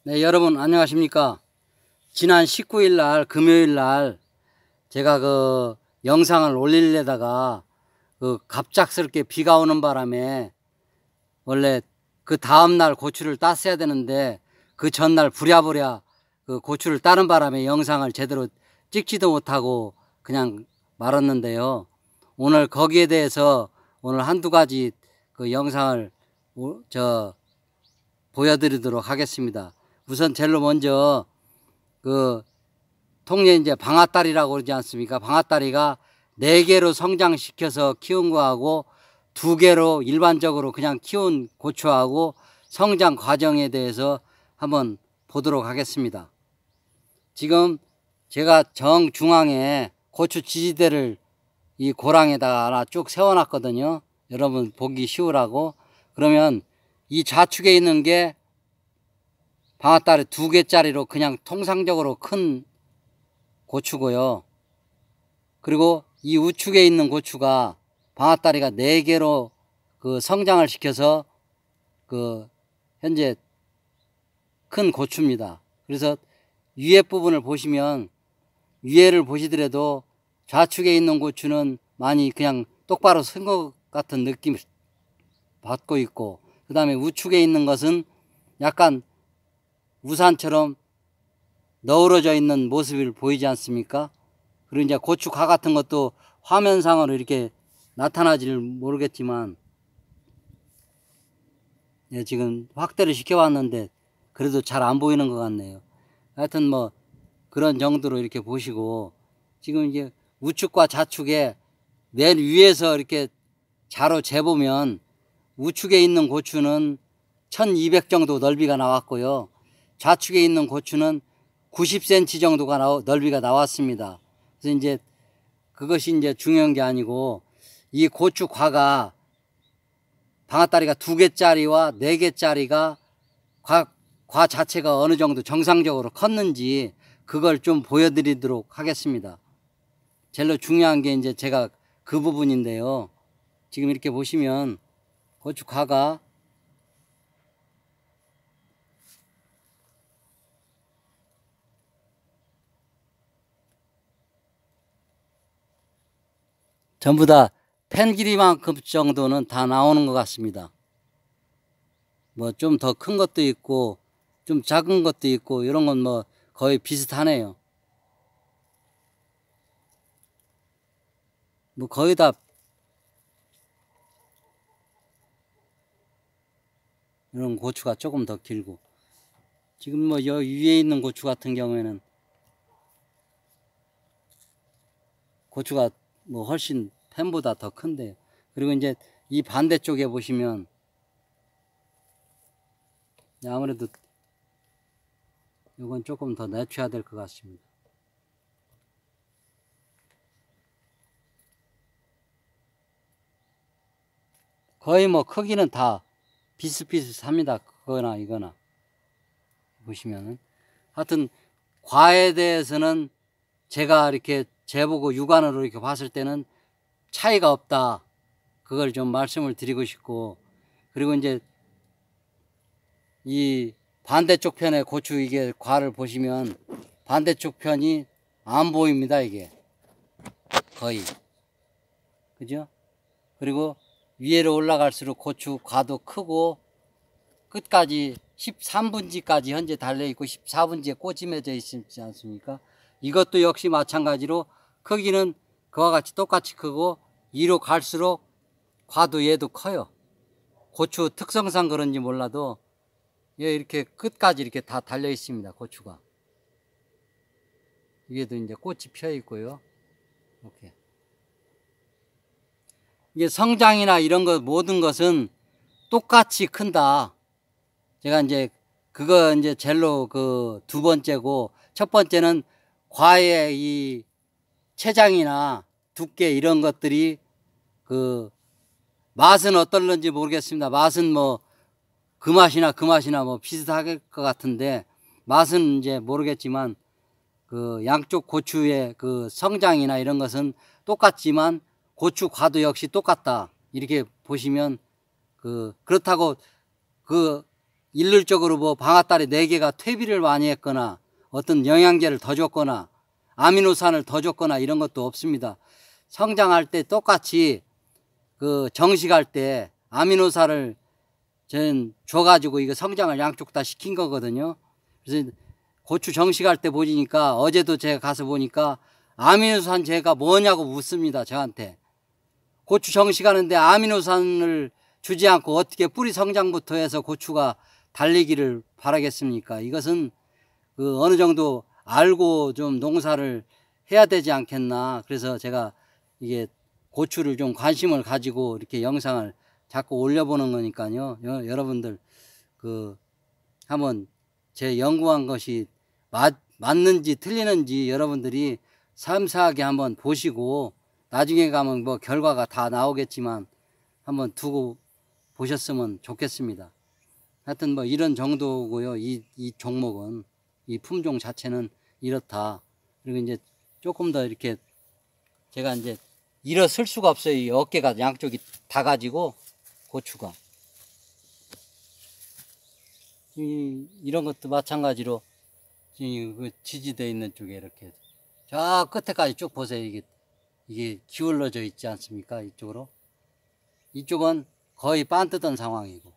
네, 여러분 안녕하십니까. 지난 19일 날 금요일 날 제가 그 영상을 올리려다가 그 갑작스럽게 비가 오는 바람에 원래 그 다음날 고추를 땄어야 되는데 그 전날 부랴부랴 그 고추를 따는 바람에 영상을 제대로 찍지도 못하고 그냥 말았는데요. 오늘 거기에 대해서 오늘 한두 가지 그 영상을 보여드리도록 하겠습니다. 우선 제일 먼저 그 통례 이제 방아다리라고 그러지 않습니까? 방아다리가 4개로 성장시켜서 키운 거하고 2개로 일반적으로 그냥 키운 고추하고 성장 과정에 대해서 한번 보도록 하겠습니다. 지금 제가 정중앙에 고추 지지대를 이 고랑에다가 하나 쭉 세워놨거든요. 여러분 보기 쉬우라고. 그러면 이 좌측에 있는 게 방아다리 2개짜리로 그냥 통상적으로 큰 고추고요. 그리고 이 우측에 있는 고추가 방아다리가 4개로 그 성장을 시켜서 그 현재 큰 고추입니다. 그래서 위에 부분을 보시면 위에를 보시더라도 좌측에 있는 고추는 많이 그냥 똑바로 쓴 것 같은 느낌을 받고 있고, 그 다음에 우측에 있는 것은 약간 우산처럼 너우러져 있는 모습을 보이지 않습니까? 그리고 이제 고추가 같은 것도 화면상으로 이렇게 나타나지를 모르겠지만, 예, 지금 확대를 시켜봤는데 그래도 잘 안 보이는 것 같네요. 하여튼 뭐 그런 정도로 이렇게 보시고, 지금 이제 우측과 좌측에 맨 위에서 이렇게 자로 재보면 우측에 있는 고추는 1200 정도 넓이가 나왔고요. 좌측에 있는 고추는 90cm 정도가 넓이가 나왔습니다. 그래서 이제 그것이 이제 중요한 게 아니고, 이 고추 과가 방아다리가 2개짜리와 4개짜리가 과 자체가 어느 정도 정상적으로 컸는지 그걸 좀 보여드리도록 하겠습니다. 제일 중요한 게 이제 제가 그 부분인데요. 지금 이렇게 보시면 고추 과가 전부 다 펜 길이만큼 정도는 다 나오는 것 같습니다. 뭐 좀 더 큰 것도 있고 좀 작은 것도 있고 이런 건 뭐 거의 비슷하네요. 뭐 거의 다 이런 고추가 조금 더 길고, 지금 뭐 여기 위에 있는 고추 같은 경우에는 고추가 뭐 훨씬 펜보다 더 큰데요. 그리고 이제 이 반대쪽에 보시면 아무래도 이건 조금 더 낮춰야 될 것 같습니다. 거의 뭐 크기는 다 비슷비슷합니다. 그거나 이거나 보시면은. 하여튼 과에 대해서는 제가 이렇게 재보고 육안으로 이렇게 봤을 때는 차이가 없다, 그걸 좀 말씀을 드리고 싶고, 그리고 이제 이 반대쪽 편에 고추 이게 과를 보시면 반대쪽 편이 안 보입니다. 이게 거의, 그죠? 그리고 위로 올라갈수록 고추 과도 크고 끝까지 13분지까지 현재 달려있고 14분지에 꽂이 맺어 있지 않습니까? 이것도 역시 마찬가지로 크기는 그와 같이 똑같이 크고 위로 갈수록 과도 얘도 커요. 고추 특성상 그런지 몰라도 얘 이렇게 끝까지 이렇게 다 달려 있습니다. 고추가 위에도 이제 꽃이 펴 있고요. 이렇게 이게 성장이나 이런 것 모든 것은 똑같이 큰다. 제가 이제 그거 이제 젤로 그 2번째고, 첫 번째는 과의 이 체장이나 두께 이런 것들이 그 맛은 어떨는지 모르겠습니다. 맛은 뭐 그 맛이나 그 맛이나 뭐 비슷할 것 같은데, 맛은 이제 모르겠지만 그 양쪽 고추의 그 성장이나 이런 것은 똑같지만 고추 과도 역시 똑같다, 이렇게 보시면 그렇다고 그 일률적으로 뭐 방아다리 4개가 퇴비를 많이 했거나 어떤 영양제를 더 줬거나 아미노산을 더 줬거나 이런 것도 없습니다. 성장할 때 똑같이 그 정식할 때 아미노산을 저는 줘가지고 이거 성장을 양쪽 다 시킨 거거든요. 그래서 고추 정식할 때 보니까 어제도 제가 가서 보니까 아미노산제가 뭐냐고 묻습니다. 저한테. 고추 정식하는데 아미노산을 주지 않고 어떻게 뿌리 성장부터 해서 고추가 달리기를 바라겠습니까? 이것은 그 어느 정도 알고 좀 농사를 해야 되지 않겠나. 그래서 제가 이게 고추를 좀 관심을 가지고 이렇게 영상을 자꾸 올려보는 거니까요. 여러분들 그 한번 제 연구한 것이 맞는지 틀리는지 여러분들이 섬세하게 한번 보시고 나중에 가면 뭐 결과가 다 나오겠지만 한번 두고 보셨으면 좋겠습니다. 하여튼 뭐 이런 정도고요. 이 종목은 이 품종 자체는 이렇다. 그리고 이제 조금 더 이렇게 제가 이제 일어설 수가 없어요. 이 어깨가 양쪽이 다 가지고 고추가 이런 것도 마찬가지로 그 지지되어 있는 쪽에 이렇게 저 끝에까지 쭉 보세요. 이게 기울어져 있지 않습니까? 이쪽으로. 이쪽은 거의 빤 뜯은 상황이고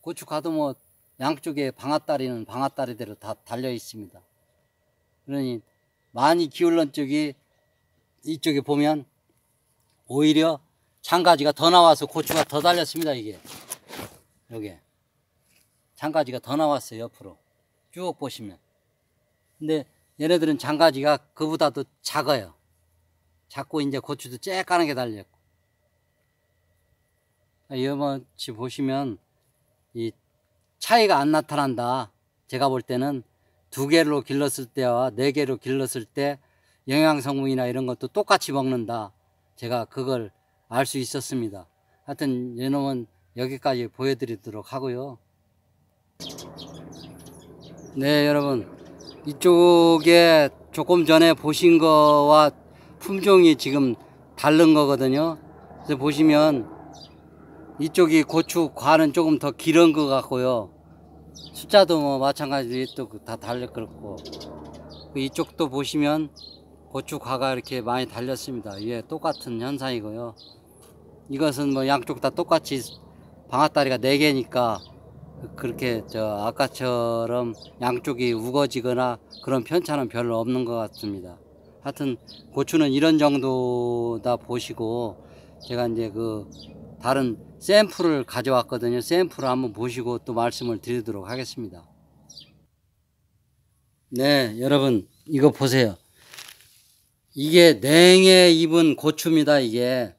고춧가도 뭐 양쪽에 방아다리는 방아다리대로 다 달려 있습니다. 그러니 많이 기울는 쪽이 이쪽에 보면 오히려 장가지가 더 나와서 고추가 더 달렸습니다. 이게 여기 장가지가 더 나왔어요. 옆으로 쭉 보시면. 근데 얘네들은 장가지가 그보다도 작아요. 작고 이제 고추도 쬐까맣게 달렸고. 이번치 보시면 이 차이가 안 나타난다. 제가 볼 때는 2개로 길렀을 때와 4개로 길렀을 때 영양성분이나 이런 것도 똑같이 먹는다. 제가 그걸 알 수 있었습니다. 하여튼 이놈은 여기까지 보여드리도록 하고요. 네, 여러분 이쪽에 조금 전에 보신 거와 품종이 지금 다른 거거든요. 그래서 보시면 이쪽이 고추과는 조금 더 길은 것 같고요. 숫자도 뭐 마찬가지로 또 다 달렸고, 이쪽도 보시면 고추과가 이렇게 많이 달렸습니다. 이게 똑같은 현상이고요. 이것은 뭐 양쪽 다 똑같이 방아다리가 4개니까 그렇게 아까처럼 양쪽이 우거지거나 그런 편차는 별로 없는 것 같습니다. 하여튼 고추는 이런 정도다 보시고, 제가 이제 그 다른 샘플을 가져왔거든요. 샘플을 한번 보시고 또 말씀을 드리도록 하겠습니다. 네, 여러분 이거 보세요. 이게 냉해 입은 고추입니다. 이게.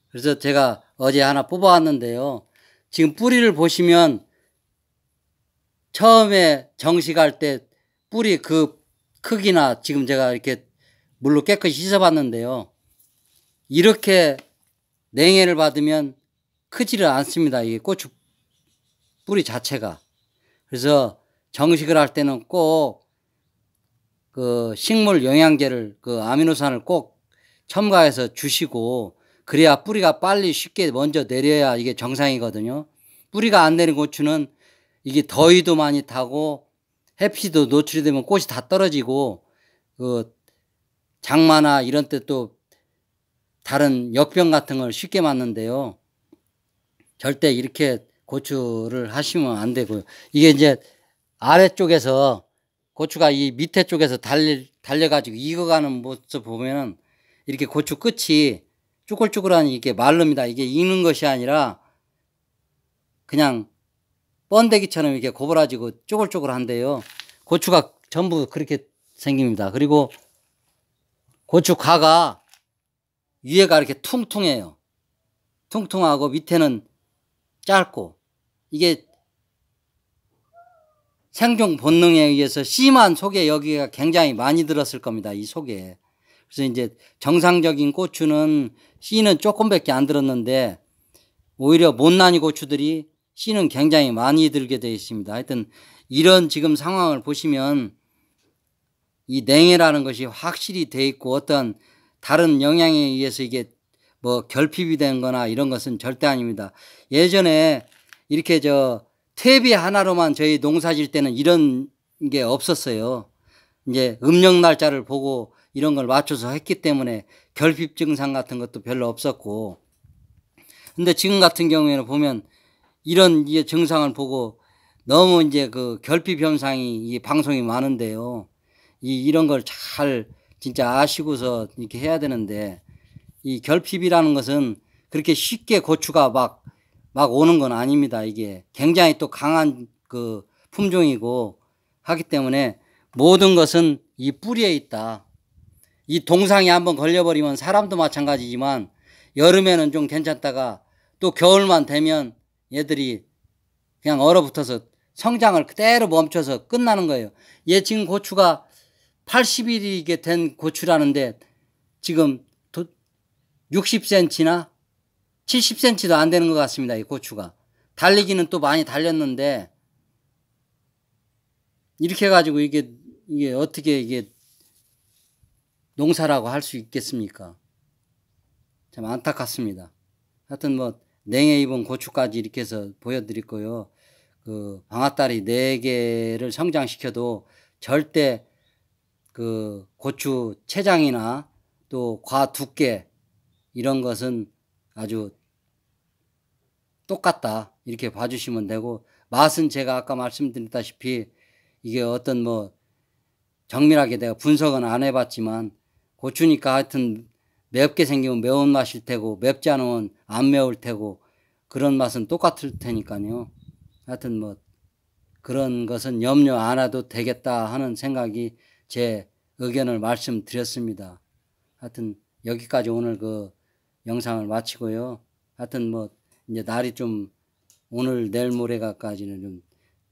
그래서 제가 어제 하나 뽑아왔는데요. 지금 뿌리를 보시면 처음에 정식할 때 뿌리 그 크기나 지금 제가 이렇게 물로 깨끗이 씻어봤는데요. 이렇게 냉해를 받으면 크지를 않습니다. 이게 고추 뿌리 자체가. 그래서 정식을 할 때는 꼭 그 식물 영양제를 그 아미노산을 꼭 첨가해서 주시고, 그래야 뿌리가 빨리 쉽게 먼저 내려야 이게 정상이거든요. 뿌리가 안 내린 고추는 이게 더위도 많이 타고 햇빛도 노출이 되면 꽃이 다 떨어지고 그 장마나 이런 때 또 다른 역병 같은 걸 쉽게 맞는데요. 절대 이렇게 고추를 하시면 안 되고요. 이게 이제 아래쪽에서 고추가 이 밑에 쪽에서 달려가지고 익어가는 모습 보면은 이렇게 고추 끝이 쭈글쭈글하니 이게 마릅니다. 이게 익는 것이 아니라 그냥 번데기처럼 이렇게 고부라지고 쪼글쪼글한데요. 고추가 전부 그렇게 생깁니다. 그리고 고추가가 위에가 이렇게 퉁퉁해요. 퉁퉁하고 밑에는 짧고, 이게 생존 본능에 의해서 씨만 속에 여기가 굉장히 많이 들었을 겁니다. 이 속에. 그래서 이제 정상적인 고추는 씨는 조금밖에 안 들었는데 오히려 못난이 고추들이 씨는 굉장히 많이 들게 되어 있습니다. 하여튼 이런 지금 상황을 보시면 이 냉해라는 것이 확실히 돼 있고 어떤 다른 영향에 의해서 이게 뭐 결핍이 된 거나 이런 것은 절대 아닙니다. 예전에 이렇게 퇴비 하나로만 저희 농사 질 때는 이런 게 없었어요. 이제 음력 날짜를 보고 이런 걸 맞춰서 했기 때문에 결핍 증상 같은 것도 별로 없었고, 근데 지금 같은 경우에는 보면 이런 이제 증상을 보고 너무 이제 그 결핍 현상이 이 방송이 많은데요. 이런 걸 잘 진짜 아시고서 이렇게 해야 되는데, 이 결핍이라는 것은 그렇게 쉽게 고추가 막 오는 건 아닙니다. 이게 굉장히 또 강한 그 품종이고 하기 때문에 모든 것은 이 뿌리에 있다. 이 동상이 한번 걸려버리면 사람도 마찬가지지만 여름에는 좀 괜찮다가 또 겨울만 되면 얘들이 그냥 얼어붙어서 성장을 그대로 멈춰서 끝나는 거예요. 얘 지금 고추가 80일이 된 고추라는데 지금 60cm나 70cm도 안 되는 것 같습니다. 이 고추가. 달리기는 또 많이 달렸는데 이렇게 해가지고 이게 어떻게 이게 농사라고 할 수 있겠습니까? 참 안타깝습니다. 하여튼 뭐 냉해 입은 고추까지 이렇게 해서 보여드릴 거요. 그 방아다리 4개를 성장시켜도 절대 그 고추 체장이나 또 과 두께 이런 것은 아주 똑같다 이렇게 봐주시면 되고, 맛은 제가 아까 말씀드렸다시피 이게 어떤 뭐 정밀하게 내가 분석은 안 해봤지만 고추니까 하여튼 맵게 생기면 매운맛일 테고 맵지 않으면 안 매울 테고 그런 맛은 똑같을 테니까요. 하여튼 뭐 그런 것은 염려 안 해도 되겠다 하는 생각이 제 의견을 말씀드렸습니다. 하여튼 여기까지 오늘 그 영상을 마치고요. 하여튼 뭐 이제 날이 좀 오늘 내일 모레가까지는 좀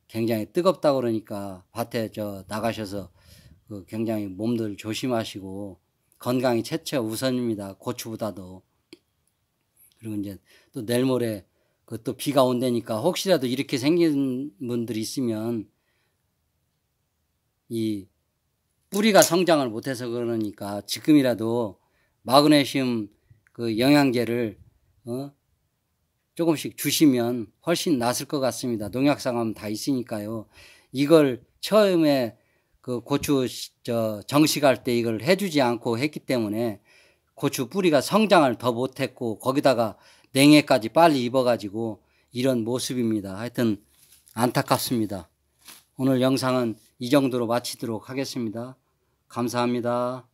굉장히 뜨겁다고 그러니까 밭에 나가셔서 그 굉장히 몸들 조심하시고 건강이 최초 우선입니다. 고추보다도. 그리고 이제 또 내일 모레 그 또 비가 온다니까 혹시라도 이렇게 생긴 분들이 있으면 이 뿌리가 성장을 못해서 그러니까 지금이라도 마그네슘 그 영양제를 조금씩 주시면 훨씬 낫을 것 같습니다. 농약상하면 다 있으니까요. 이걸 처음에 그 고추 정식할 때 이걸 해주지 않고 했기 때문에 고추 뿌리가 성장을 더 못했고 거기다가 냉해까지 빨리 입어가지고 이런 모습입니다. 하여튼 안타깝습니다. 오늘 영상은 이 정도로 마치도록 하겠습니다. 감사합니다.